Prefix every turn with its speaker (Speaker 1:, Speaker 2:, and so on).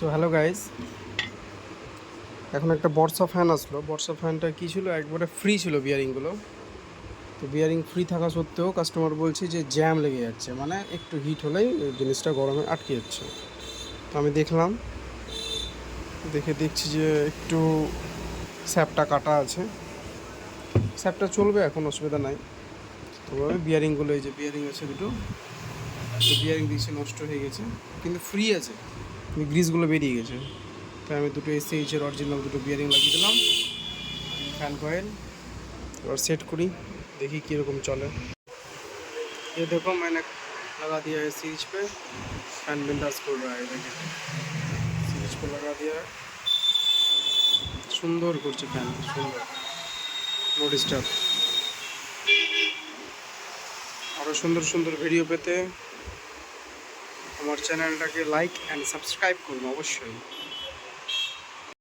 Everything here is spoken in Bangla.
Speaker 1: সো হ্যালো গাইস, এখন একটা বর্ষা ফ্যান আসলো। বর্ষা ফ্যানটা কী ছিল, একবারে ফ্রি ছিল বিয়ারিংগুলো। তো বিয়ারিং ফ্রি থাকা সত্ত্বেও কাস্টমার বলছে যে জ্যাম লেগে যাচ্ছে, মানে একটু হিট হলেই ওই জিনিসটা গরমে আটকে যাচ্ছে। তো আমি দেখলাম, দেখছি যে একটু স্যাপটা কাটা আছে। স্যাপটা চলবে, এখন অসুবিধা নাই। তবে আমি বিয়ারিংগুলো, এই যে বিয়ারিং আছে দুটো, বিয়ারিং দিয়েছি, নষ্ট হয়ে গেছে, কিন্তু ফ্রি আছে, কিন্তু গ্রিসগুলো বেরিয়ে গেছে। তাই আমি দুটো এসএইচের অরিজিনাল দুটো বিয়ারিং লাগিয়ে দিলাম ফ্যান কয়েল। এবার सेट करी, देखी कীরকম चले। ये देखो मैंने लगा दिया है सीरीज पे, फैन बिंदास कर रहा है। देखिए सीरीज पे लगा दिया है, সুন্দর করছে ফ্যান, সুন্দর, নো ডিস্টার্ব। আরও সুন্দর সুন্দর ভিডিও পেতে আমার চ্যানেলটাকে লাইক অ্যান্ড সাবস্ক্রাইব করুন অবশ্যই।